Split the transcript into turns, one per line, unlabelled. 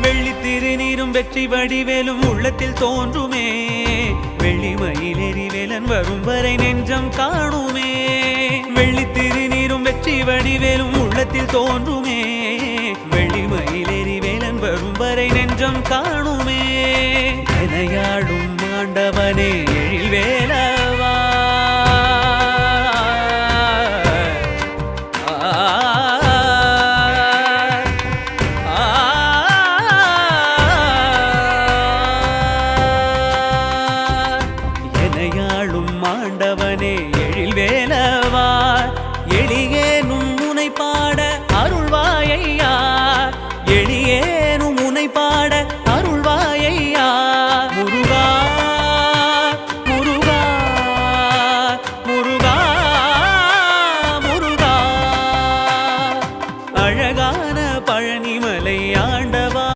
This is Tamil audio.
வெள்ளி திருநீரும் வெற்றி வடிவேலும் உள்ளத்தில் தோன்றுமே வெள்ளி மயிலேறி வேலன் வரும் வரை நெஞ்சம் காணுமே வெள்ளி திருநீரும் வெற்றி வடிவேலும் உள்ளத்தில் தோன்றுமே வெள்ளி மயிலேறி வேலன் வரும் வரை நெஞ்சம் காணுமே எனையாடும் ஆண்டவனே